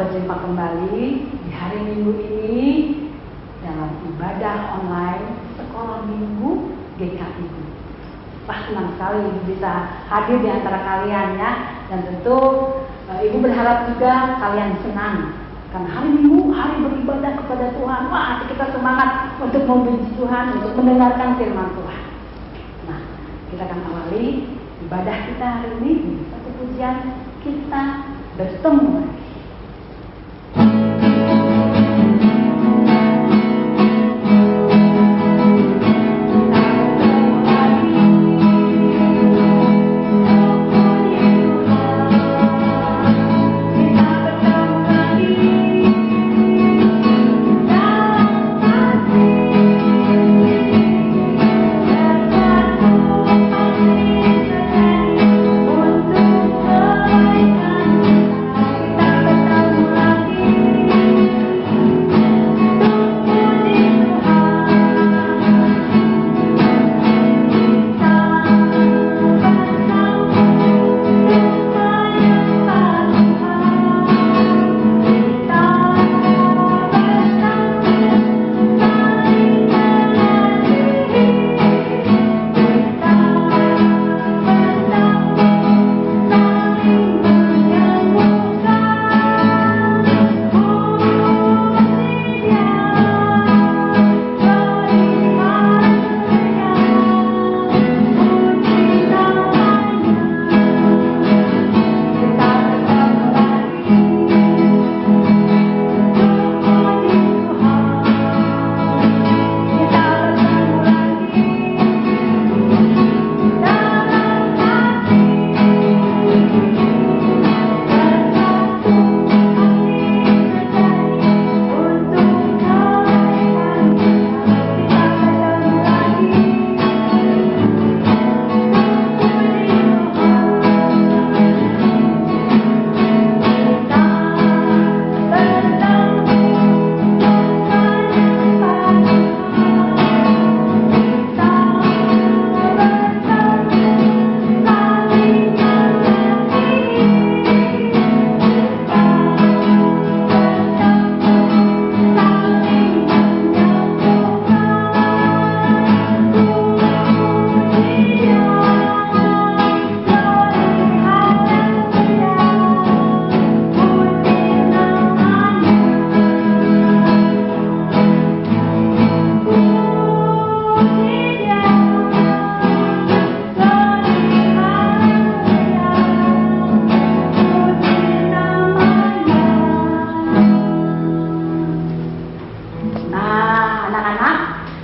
berjumpa kembali di hari Minggu ini dalam ibadah online Sekolah Minggu GKI. Wah, senang sekali bisa hadir di antara kalian ya. Dan tentu Ibu berharap juga kalian senang karena hari Minggu hari beribadah kepada Tuhan. Wah, kita semangat untuk memuji Tuhan, untuk mendengarkan firman Tuhan. Nah, kita akan awali ibadah kita hari ini di satu pujian Kita Bertemu Lagi.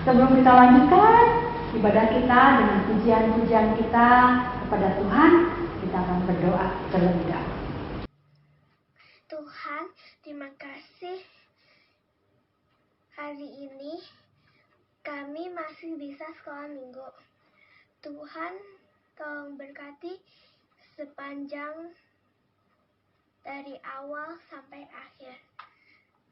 Sebelum kita lanjutkan ibadah kita dengan pujian-pujian kita kepada Tuhan, kita akan berdoa terlebih dahulu. Tuhan, terima kasih hari ini kami masih bisa sekolah minggu. Tuhan, tolong berkati sepanjang dari awal sampai akhir.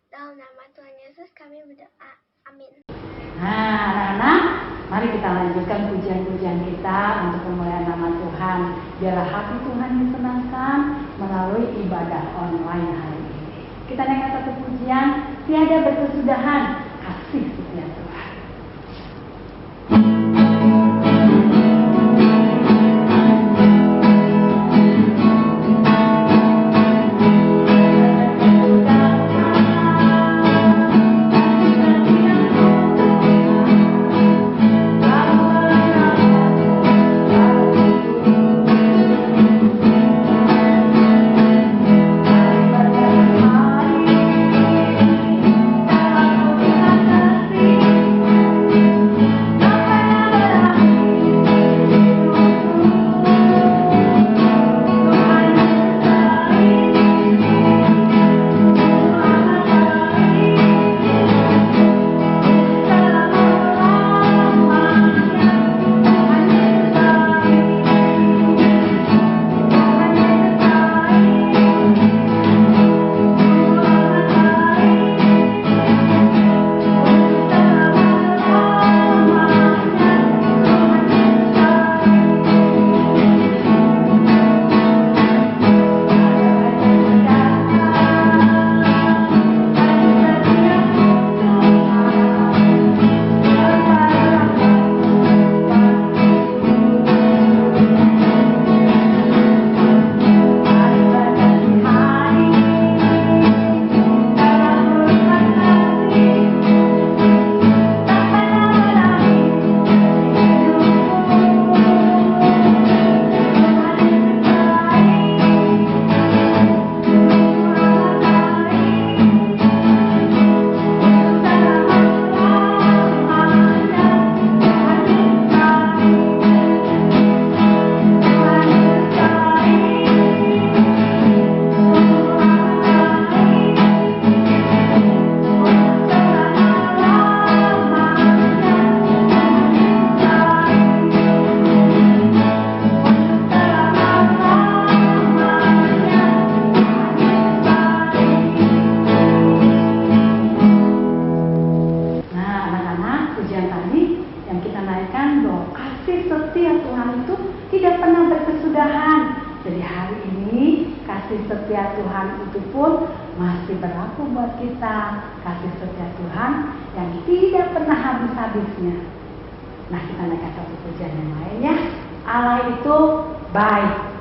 Dalam nama Tuhan Yesus kami berdoa. Amin. Nah, anak-anak, mari kita lanjutkan pujian-pujian kita untuk pemuliaan nama Tuhan. Biarlah hati Tuhan disenangkan melalui ibadah online hari ini. Kita naikkan satu pujian, tiada berkesudahan, kasih setia Tuhan. Kasih menaikkan bahwa kasih setia Tuhan itu tidak pernah berkesudahan. Jadi hari ini kasih setia Tuhan itu pun masih berlaku buat kita. Kasih setia Tuhan yang tidak pernah habis-habisnya. Nah, kita naikkan satu pujian yang lain ya. Allah itu baik.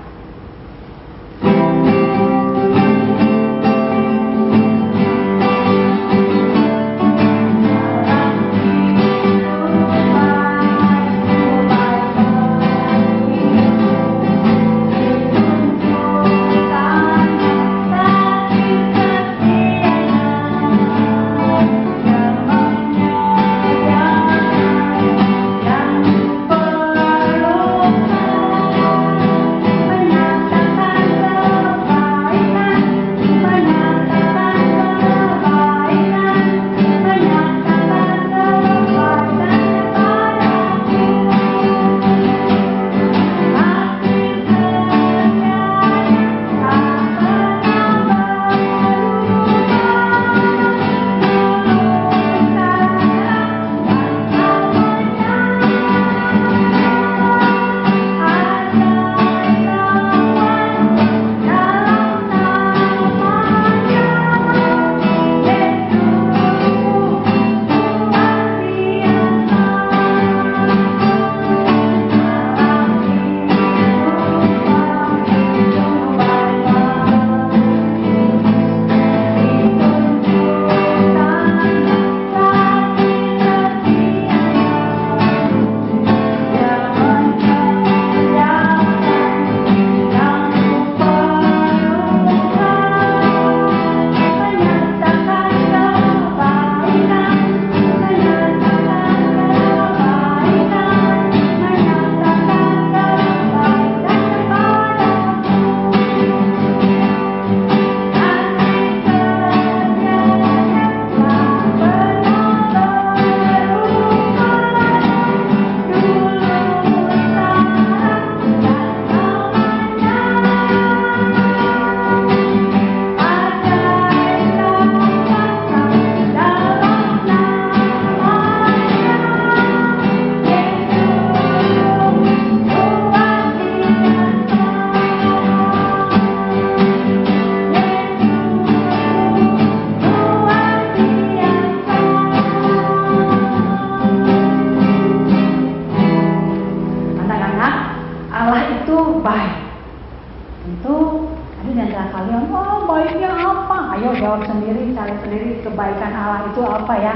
Kebaikan Allah itu apa ya?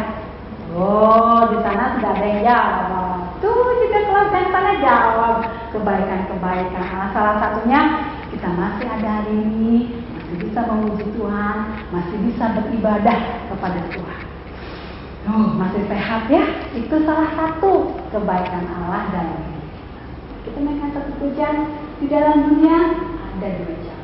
Oh, di sana sudah ada yang jawab. Tuh juga kelas yang sana jawab kebaikan-kebaikan Allah. Salah satunya kita masih ada hari ini, masih bisa memuji Tuhan, masih bisa beribadah kepada Tuhan. Masih sehat ya? Itu salah satu kebaikan Allah dalam hidup. Kita naikkan satu pujian. Di dalam dunia ada dua jalan.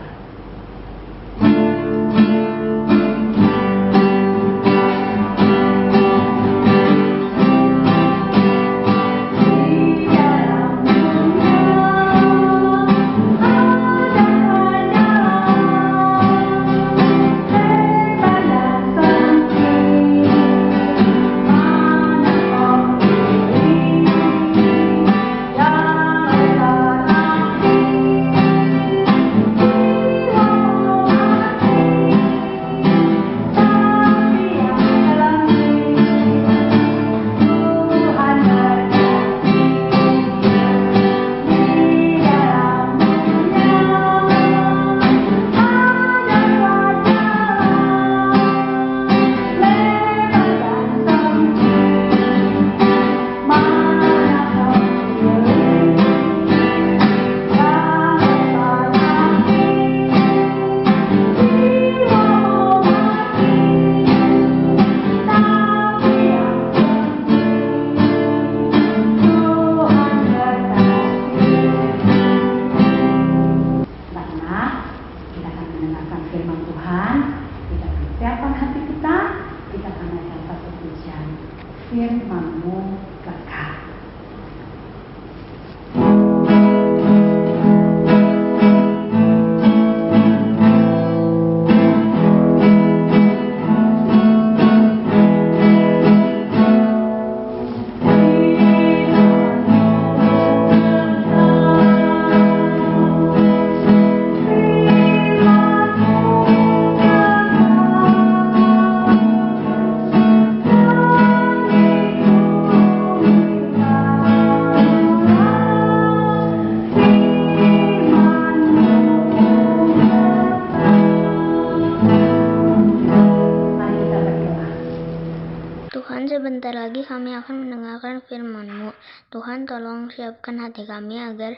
kami akan mendengarkan firman-Mu. Tuhan, tolong siapkan hati kami agar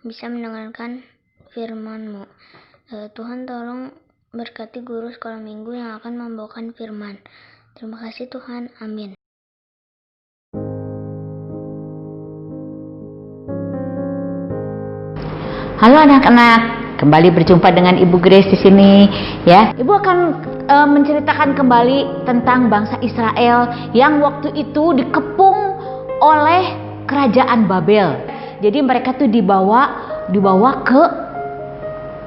bisa mendengarkan firman-Mu. Tuhan, tolong berkati guru sekolah minggu yang akan membawakan firman. Terima kasih Tuhan, amin. Halo anak-anak, kembali berjumpa dengan Ibu Grace di sini ya. Ibu akan menceritakan kembali tentang bangsa Israel yang waktu itu dikepung oleh kerajaan Babel. Jadi mereka tuh dibawa ke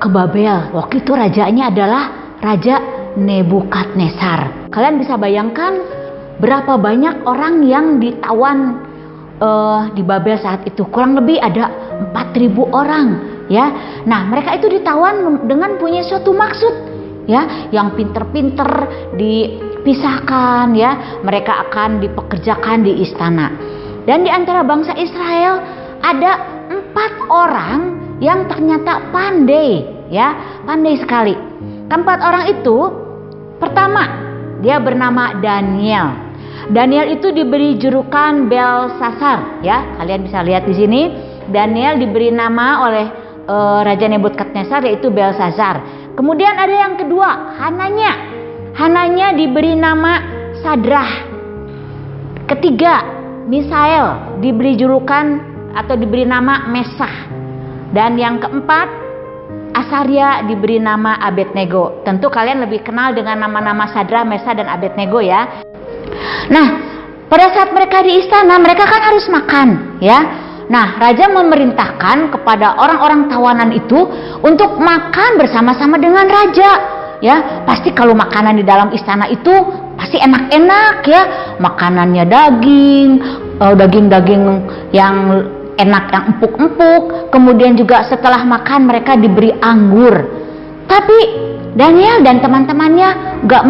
Babel. Waktu itu rajanya adalah Raja Nebukadnezar. Kalian bisa bayangkan berapa banyak orang yang ditawan di Babel saat itu? Kurang lebih ada 4.000 orang. Ya, nah mereka itu ditawan dengan punya suatu maksud, ya, yang pinter-pinter dipisahkan, ya, mereka akan dipekerjakan di istana. Dan di antara bangsa Israel ada 4 orang yang ternyata pandai, ya, pandai sekali. 4 orang itu, pertama dia bernama Daniel. Daniel itu diberi julukan Belsasar, ya, kalian bisa lihat di sini. Daniel diberi nama oleh Raja Nebukadnezar yaitu Belsasar. Kemudian ada yang kedua, Hananya. Hananya diberi nama Sadrah. Ketiga, Misael diberi julukan atau diberi nama Mesah. Dan yang keempat, Asaria diberi nama Abednego. Tentu kalian lebih kenal dengan nama-nama Sadrah, Mesah dan Abednego ya. Nah, pada saat mereka di istana, mereka kan harus makan, ya. Nah, raja memerintahkan kepada orang-orang tawanan itu untuk makan bersama-sama dengan raja. Ya, pasti kalau makanan di dalam istana itu pasti enak-enak ya. Makanannya daging-daging yang enak, yang empuk-empuk. Kemudian juga setelah makan mereka diberi anggur. Tapi Daniel dan teman-temannya gak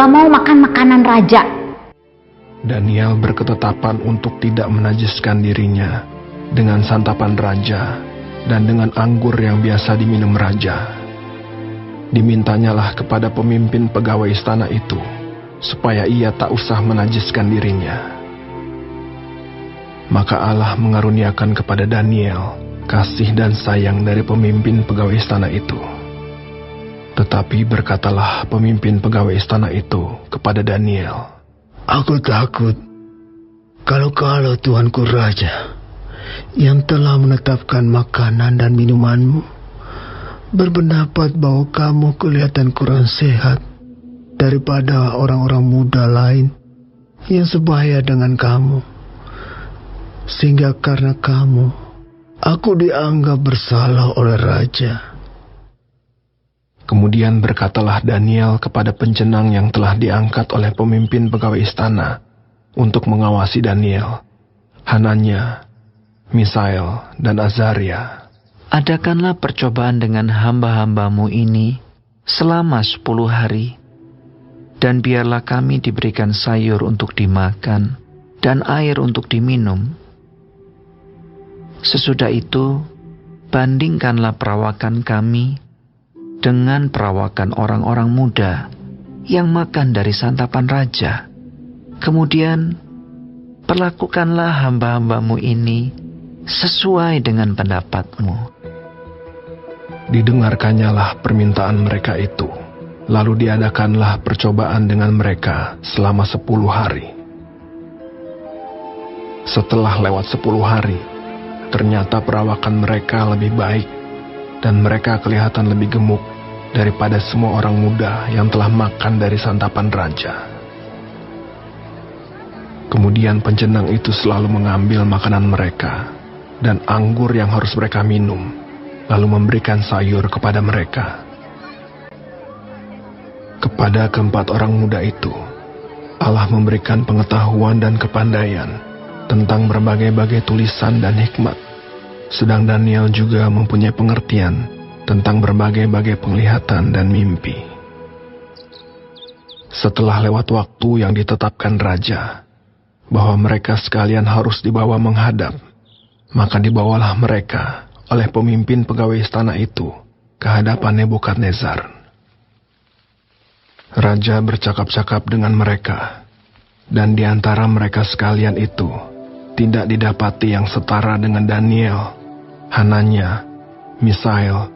mau makan makanan raja. Daniel berketetapan untuk tidak menajiskan dirinya dengan santapan raja dan dengan anggur yang biasa diminum raja. Dimintanyalah kepada pemimpin pegawai istana itu supaya ia tak usah menajiskan dirinya. Maka Allah mengaruniakan kepada Daniel kasih dan sayang dari pemimpin pegawai istana itu. Tetapi berkatalah pemimpin pegawai istana itu kepada Daniel, "Aku takut kalau Tuanku Raja yang telah menetapkan makanan dan minumanmu berpendapat bahwa kamu kelihatan kurang sehat daripada orang-orang muda lain yang sebaya dengan kamu, sehingga karena kamu aku dianggap bersalah oleh raja." Kemudian berkatalah Daniel kepada penjenang yang telah diangkat oleh pemimpin pegawai istana untuk mengawasi Daniel, Hananya, Misael, dan Azaria, "Adakanlah percobaan dengan hamba-hambamu ini selama 10 hari, dan biarlah kami diberikan sayur untuk dimakan dan air untuk diminum. Sesudah itu, bandingkanlah perawakan kami dengan perawakan orang-orang muda yang makan dari santapan raja. Kemudian, perlakukanlah hamba-hambamu ini sesuai dengan pendapatmu." Didengarkannyalah permintaan mereka itu. Lalu diadakanlah percobaan dengan mereka selama 10 hari. Setelah lewat 10 hari, ternyata perawakan mereka lebih baik dan mereka kelihatan lebih gemuk daripada semua orang muda yang telah makan dari santapan raja. Kemudian penjenang itu selalu mengambil makanan mereka dan anggur yang harus mereka minum, lalu memberikan sayur kepada mereka. Kepada keempat orang muda itu, Allah memberikan pengetahuan dan kepandaian tentang berbagai-bagai tulisan dan hikmat, sedang Daniel juga mempunyai pengertian tentang berbagai-bagai penglihatan dan mimpi. Setelah lewat waktu yang ditetapkan raja, bahwa mereka sekalian harus dibawa menghadap, maka dibawalah mereka oleh pemimpin pegawai istana itu ke hadapan Nebukadnezar. Raja bercakap-cakap dengan mereka, Dan di antara mereka sekalian itu, tidak didapati yang setara dengan Daniel, Hananya, Misael,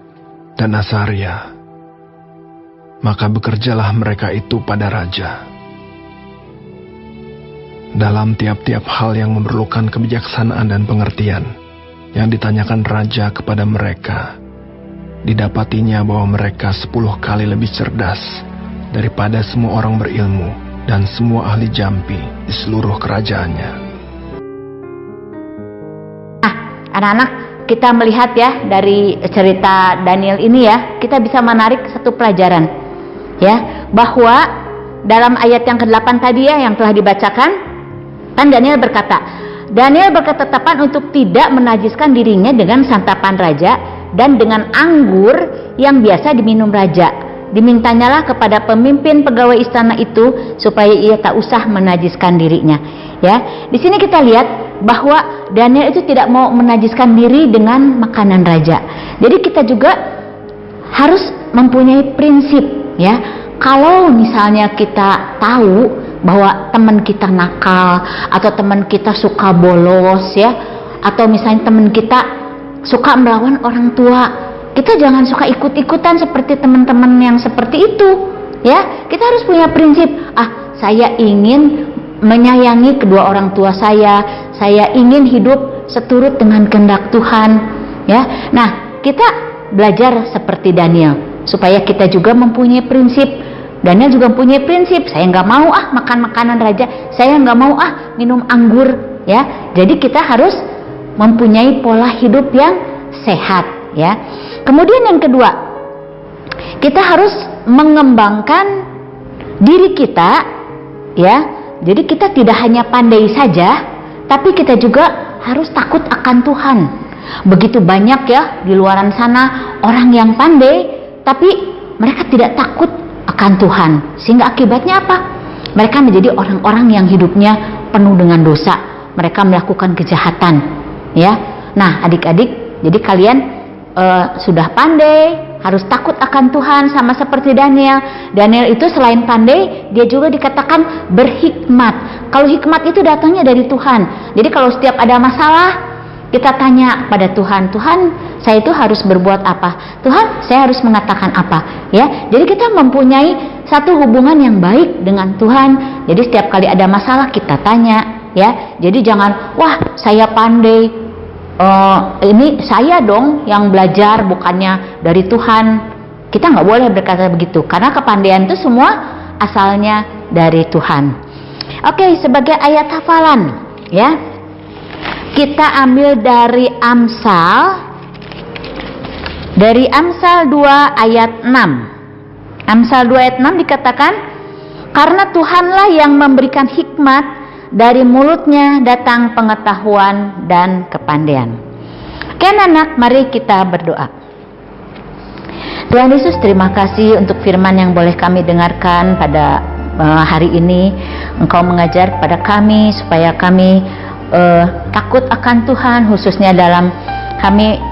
dan Azaria. Maka bekerjalah mereka itu pada raja. Dalam tiap-tiap hal yang memerlukan kebijaksanaan dan pengertian, yang ditanyakan raja kepada mereka, didapatinya bahwa mereka 10 kali lebih cerdas daripada semua orang berilmu dan semua ahli jampi di seluruh kerajaannya. Nah, anak-anak, kita melihat ya dari cerita Daniel ini ya, kita bisa menarik satu pelajaran ya, bahwa dalam ayat yang ke-8 tadi ya yang telah dibacakan, kan Daniel berkata tetapan untuk tidak menajiskan dirinya dengan santapan raja dan dengan anggur yang biasa diminum raja. Dimintanyalah kepada pemimpin pegawai istana itu supaya ia tak usah menajiskan dirinya. Ya, di sini kita lihat bahwa Daniel itu tidak mau menajiskan diri dengan makanan raja. Jadi kita juga harus mempunyai prinsip ya. Kalau misalnya kita tahu bahwa teman kita nakal atau teman kita suka bolos ya, atau misalnya teman kita suka melawan orang tua, kita jangan suka ikut-ikutan seperti teman-teman yang seperti itu ya. Kita harus punya prinsip, saya ingin menyayangi kedua orang tua saya ingin hidup seturut dengan kehendak Tuhan ya. Nah, kita belajar seperti Daniel supaya kita juga mempunyai prinsip. Daniel juga mempunyai prinsip, saya nggak mau makan makanan raja, saya nggak mau minum anggur ya. Jadi kita harus mempunyai pola hidup yang sehat ya. Kemudian yang kedua, kita harus mengembangkan diri kita ya. Jadi kita tidak hanya pandai saja, tapi kita juga harus takut akan Tuhan. Begitu banyak ya di luaran sana orang yang pandai, tapi mereka tidak takut akan Tuhan. Sehingga akibatnya apa? Mereka menjadi orang-orang yang hidupnya penuh dengan dosa. Mereka melakukan kejahatan ya. Nah adik-adik, jadi kalian sudah pandai, harus takut akan Tuhan sama seperti Daniel. Daniel itu selain pandai, dia juga dikatakan berhikmat. Kalau hikmat itu datangnya dari Tuhan. Jadi kalau setiap ada masalah, kita tanya pada Tuhan, Tuhan, saya itu harus berbuat apa? Tuhan, saya harus mengatakan apa? Ya, jadi kita mempunyai satu hubungan yang baik dengan Tuhan. Jadi setiap kali ada masalah kita tanya, ya. Jadi jangan, wah, saya pandai. Ini saya dong yang belajar, bukannya dari Tuhan. Kita nggak boleh berkata begitu, karena kepandaian itu semua asalnya dari Tuhan. Oke, sebagai ayat hafalan ya, kita ambil dari Amsal 2 ayat 6. Amsal 2 ayat 6 dikatakan, karena Tuhanlah yang memberikan hikmat, dari mulutnya datang pengetahuan dan kepandaian. Oke anak, mari kita berdoa. Tuhan Yesus, terima kasih untuk firman yang boleh kami dengarkan pada hari ini. Engkau mengajar kepada kami supaya kami takut akan Tuhan, khususnya dalam kami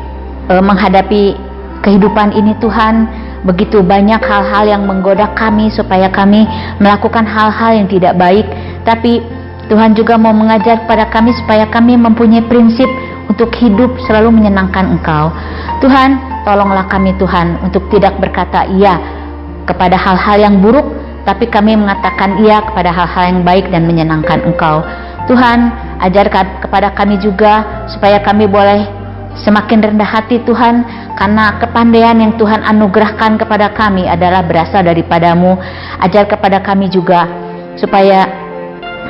menghadapi kehidupan ini Tuhan. Begitu banyak hal-hal yang menggoda kami supaya kami melakukan hal-hal yang tidak baik, tapi Tuhan juga mau mengajar kepada kami supaya kami mempunyai prinsip untuk hidup selalu menyenangkan Engkau. Tuhan, tolonglah kami Tuhan untuk tidak berkata iya kepada hal-hal yang buruk, tapi kami mengatakan iya kepada hal-hal yang baik dan menyenangkan Engkau. Tuhan, ajarkan kepada kami juga supaya kami boleh semakin rendah hati Tuhan, karena kepandaian yang Tuhan anugerahkan kepada kami adalah berasal daripadamu. Ajar kepada kami juga supaya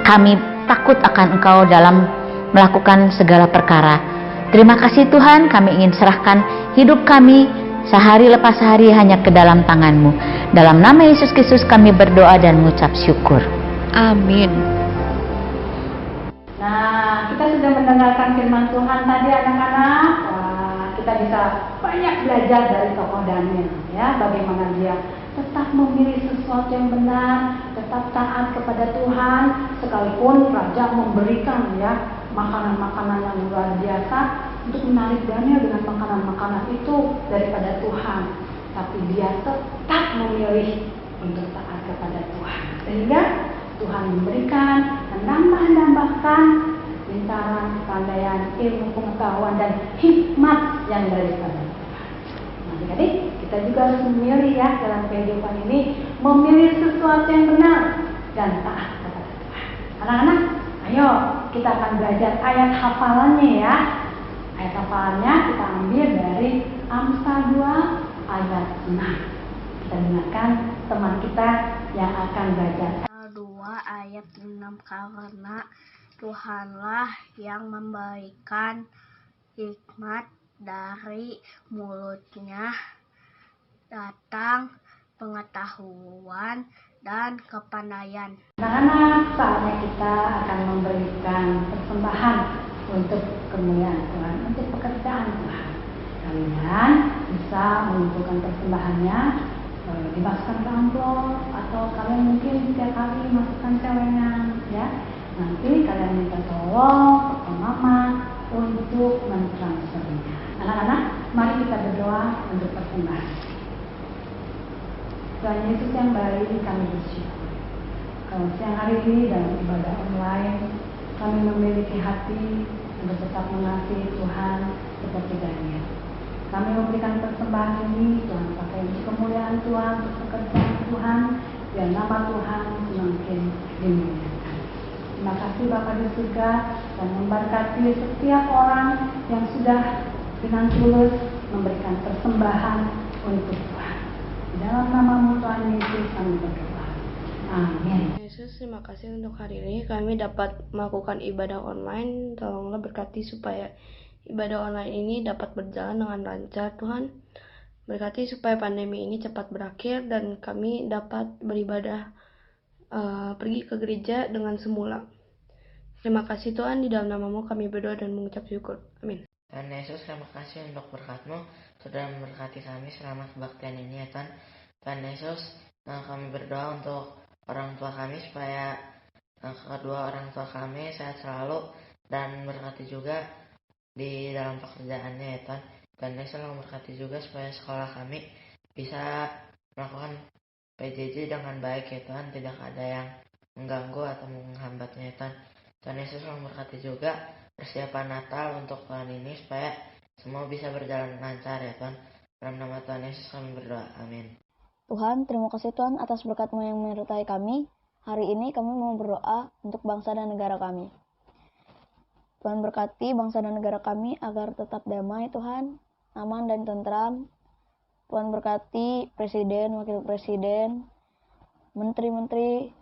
kami takut akan Engkau dalam melakukan segala perkara. Terima kasih Tuhan, kami ingin serahkan hidup kami sehari lepas hari hanya ke dalam tangan-Mu. Dalam nama Yesus Kristus kami berdoa dan mengucap syukur. Amin. Nah, kita sudah mendengarkan firman Tuhan tadi anak-anak. Kita bisa banyak belajar dari tokoh Daniel ya, bagaimana dia tetap memilih sesuatu yang benar, tetap taat kepada Tuhan, sekalipun raja memberikan ya makanan-makanan yang luar biasa untuk menarik Daniel dengan makanan-makanan itu daripada Tuhan, tapi dia tetap memilih untuk taat kepada Tuhan. Sehingga Tuhan memberikan menambahkan pintaran, kepandaian, ilmu, pengetahuan, dan hikmat yang dari sana. Adik-adik, kita juga harus memilih ya dalam kehidupan ini, memilih sesuatu yang benar dan taat kepada Tuhan. Anak-anak, ayo kita akan belajar ayat hafalannya ya. Ayat hafalannya kita ambil dari Amsal 2 ayat 6. Kita dengarkan teman kita yang akan belajar. 2 ayat 6, karena Tuhanlah yang memberikan hikmat, dari mulutnya datang pengetahuan dan kepandaian. Anak-anak, saatnya kita akan memberikan persembahan untuk kemuliaan Tuhan, untuk pekerjaan Tuhan. Kalian bisa mengumpulkan persembahannya, dimasukkan ke amplop, atau kalian mungkin setiap hari masukkan celengan ya. Nanti kalian minta tolong ke mama untuk mentransfernya. Anak-anak, mari kita berdoa untuk persembahan. Tuhan Yesus yang baik, kami bersyukur. Kalau siang hari ini dalam ibadah online, kami memiliki hati untuk tetap mengasihi Tuhan seperti Daniel. Kami memberikan persembahan ini, Tuhan pakai untuk kemuliaan Tuhan, untuk pekerjaan Tuhan, biar nama Tuhan semakin dimuliakan. Terima kasih Bapa di surga, dan memberkati setiap orang yang sudah dengan tulus memberikan persembahan untuk Tuhan. Di dalam nama Tuhan Yesus kami berdoa. Amin. Yesus, terima kasih untuk hari ini kami dapat melakukan ibadah online. Tolonglah berkati supaya ibadah online ini dapat berjalan dengan lancar Tuhan. Berkati supaya pandemi ini cepat berakhir dan kami dapat beribadah pergi ke gereja dengan semula. Terima kasih Tuhan, di dalam nama-Mu kami berdoa dan mengucap syukur. Amin. Tuhan Yesus, terima kasih untuk berkat-Mu sudah memberkati kami selama kebaktian ini ya Tuhan. Tuhan Yesus, kami berdoa untuk orang tua kami supaya kedua orang tua kami sehat selalu dan berkati juga di dalam pekerjaannya ya Tuhan. Tuhan Yesus memberkati juga supaya sekolah kami bisa melakukan PJJ dengan baik ya Tuhan, tidak ada yang mengganggu atau menghambatnya ya Tuhan. Tuhan Yesus memberkati juga persiapan Natal untuk tahun ini supaya semua bisa berjalan lancar ya Tuhan. Dalam nama Tuhan Yesus kami berdoa. Amin. Tuhan, terima kasih Tuhan atas berkat-Mu yang menyertai kami. Hari ini kami mau berdoa untuk bangsa dan negara kami. Tuhan berkati bangsa dan negara kami agar tetap damai Tuhan, aman dan tentram. Tuhan berkati Presiden, Wakil Presiden, Menteri-Menteri,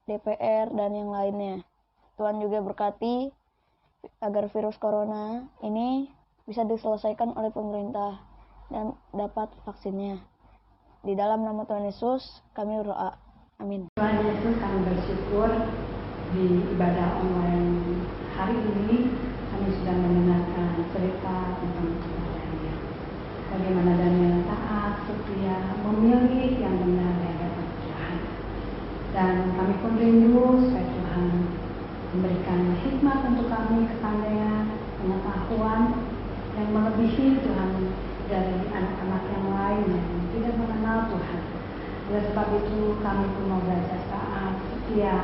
DPR, dan yang lainnya. Tuhan juga berkati agar virus corona ini bisa diselesaikan oleh pemerintah dan dapat vaksinnya. Di dalam nama Tuhan Yesus kami berdoa. Amin. Tuhan Yesus, kami bersyukur di ibadah online hari ini kami sudah mendengarkan cerita tentang Daniel. Bagaimana Daniel taat, setia, memilih yang benar di hadapan Tuhan. Dan kami pun rindu supaya Tuhan memberikan hikmat untuk kami, kepandaian, pengetahuan yang melebihi Tuhan dari anak-anak yang lain yang tidak mengenal Tuhan. Oleh sebab itu kami pun mau belajar taat, setia,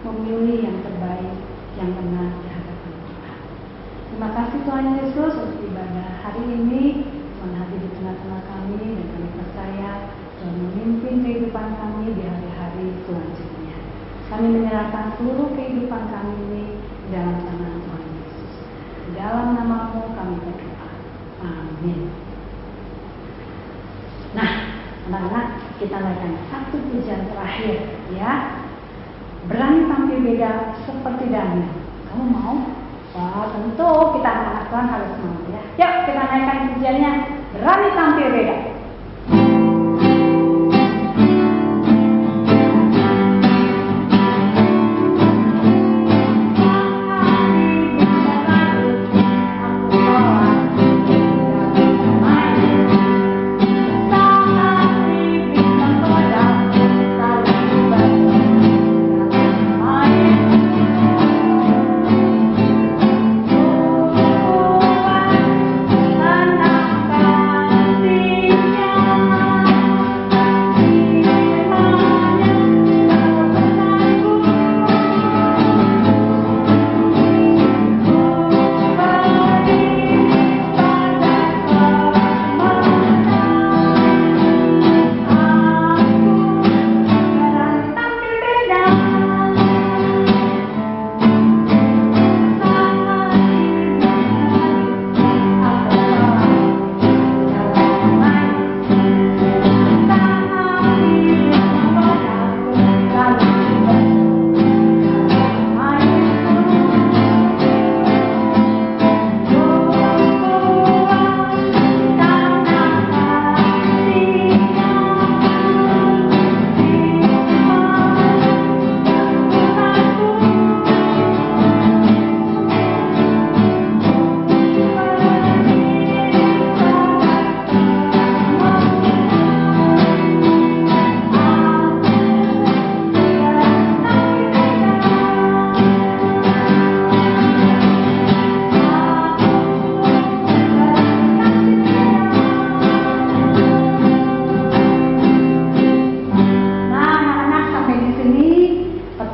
memilih yang terbaik, yang benar di hadapan Tuhan. Terima kasih Tuhan Yesus untuk ibadah hari ini. Tuhan hadir di tengah-tengah kami dan kami percaya Tuhan memimpin kehidupan kami di hari-hari selanjutnya. Kami menyerahkan seluruh kehidupan kami ini di dalam tangan Tuhan Yesus. Di dalam nama-Mu kami berdoa. Amin. Nah, anak-anak, kita naikkan satu pujian terakhir ya. Berani tampil beda seperti Daniel. Kamu mau? Wah, tentu kita anak-anak Tuhan harus mau ya. Yuk, kita naikkan pujiannya. Berani tampil beda. Thank you.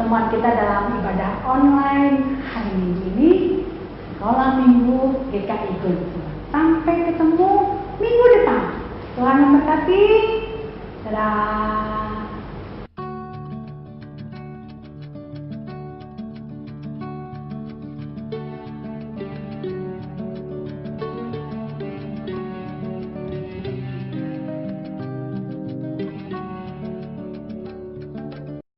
pertemuan kita dalam ibadah online hari Minggu ini, Sekolah Minggu GKI Gulku. Sampai ketemu minggu depan. Tuhan memberkati. Dadah.